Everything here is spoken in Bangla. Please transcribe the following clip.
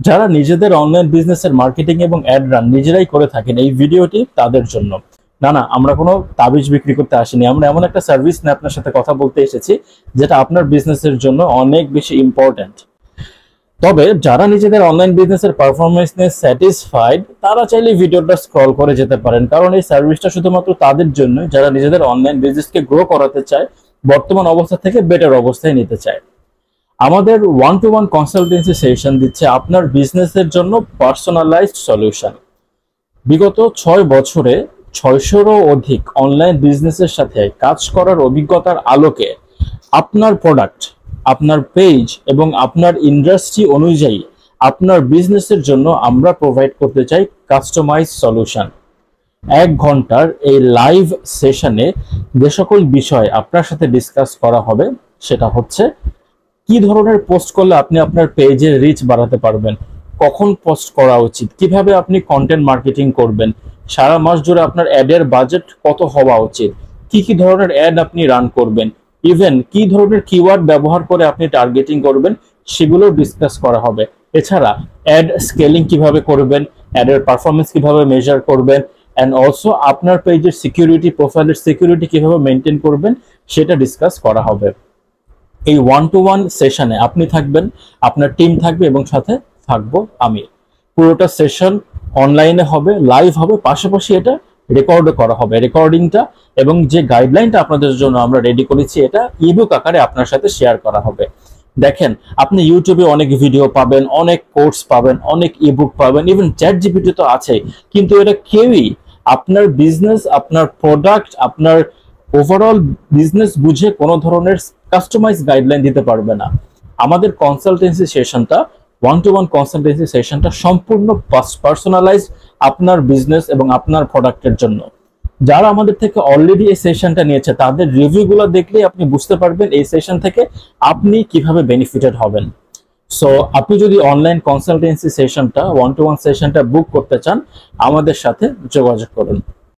যারা নিজেদের অনলাইন বিজনেসের মার্কেটিং এবং অ্যাড রান নিজেরাই করে থাকেন, এই ভিডিওটি তাদের জন্য। না, আমরা কোনো তাবিজ বিক্রি করতে আসিনি। আমরা এমন একটা সার্ভিস নিয়ে আপনার সাথে কথা বলতে এসেছি যেটা আপনার বিজনেসের জন্য অনেক বেশি ইম্পর্ট্যান্ট। তবে যারা নিজেদের অনলাইন বিজনেসের পারফরমেন্স নিয়ে স্যাটিসফাইড, তারা চাইলে ভিডিওটা স্ক্রল করে যেতে পারেন, কারণ এই সার্ভিসটা শুধুমাত্র তাদের জন্য যারা নিজেদের অনলাইন বিজনেসকে গ্রো করাতে চায়, বর্তমান অবস্থা থেকে বেটার অবস্থায় নিতে চায়। আমাদের 1-to-1 কনসালটেন্সি সেশন দিচ্ছে আপনার বিজনেসের জন্য পার্সোনালাইজড সলিউশন। বিগত 6 বছরে 600-রও অধিক অনলাইন বিজনেসের সাথে কাজ করার অভিজ্ঞতার আলোকে আপনার প্রোডাক্ট, আপনার পেজ এবং আপনার ইন্ডাস্ট্রি অনুযায়ী আপনার বিজনেসের জন্য আমরা প্রোভাইড করতে চাই কাস্টমাইজ সলিউশন। 1 ঘন্টার এই লাইভ সেশনে যে সকল বিষয় আপনার সাথে ডিসকাস করা হবে সেটা হচ্ছে কি ধরনের পোস্ট করলে আপনি আপনার পেজের রিচ বাড়াতে পারবেন, কখন পোস্ট করা উচিত, কিভাবে আপনি কন্টেন্ট মার্কেটিং করবেন, সারা মাস জুড়ে আপনার অ্যাডের বাজেট কত হওয়া উচিত, কি ধরনের অ্যাড আপনি রান করবেন, ইভেন কি ধরনের কিওয়ার্ড ব্যবহার করে আপনি টার্গেটিং করবেন, সেগুলো ডিসকাস করা হবে। এছাড়া অ্যাড স্কেলিং কিভাবে করবেন, অ্যাডের পারফরমেন্স কিভাবে মেজার করবেন, অ্যান্ড অলসো আপনার পেজের সিকিউরিটি, প্রোফাইলের সিকিউরিটি কিভাবে মেনটেন করবেন সেটা ডিসকাস করা হবে। এই 1-to-1 সেশনে আপনি থাকবেন, আপনার টিম থাকবে এবং সাথে থাকবো আমি। পুরোটা সেশন অনলাইনে হবে, লাইভ হবে, পাশাপাশি এটা রেকর্ডও করা হবে। রেকর্ডিংটা এবং যে গাইডলাইনটা আপনাদের জন্য আমরা রেডি করেছি এটা ইবুক আকারে আপনার সাথে শেয়ার করা হবে। দেখেন, আপনি ইউটিউবে অনেক ভিডিও পাবেন, অনেক কোর্স পাবেন, অনেক ইবুক পাবেন, ইভেন চ্যাটজিপিটি তো আছে, কিন্তু এটা কেউই আপনার বিজনেস, আপনার প্রোডাক্ট, আপনার ওভারঅল বিজনেস বুঝে কোনো ধরনের কাস্টমাইজ গাইডলাইন দিতে পারবে না। আমাদের কনসালটেন্সি সেশনটা, 1-to-1 কনসালটেন্সি সেশনটা সম্পূর্ণ পার্সোনালাইজ আপনার বিজনেস এবং আপনার প্রোডাক্টের জন্য। যারা আমাদের থেকে অলরেডি এই সেশনটা নিয়েছে তাদের রিভিউগুলো দেখলেই আপনি বুঝতে পারবেন এই সেশন থেকে আপনি কিভাবে বেনিফিটেড হবেন। সো আপনি যদি অনলাইন কনসালটেন্সি সেশনটা, 1-to-1 সেশনটা বুক করতে চান, আমাদের সাথে যোগাযোগ করুন।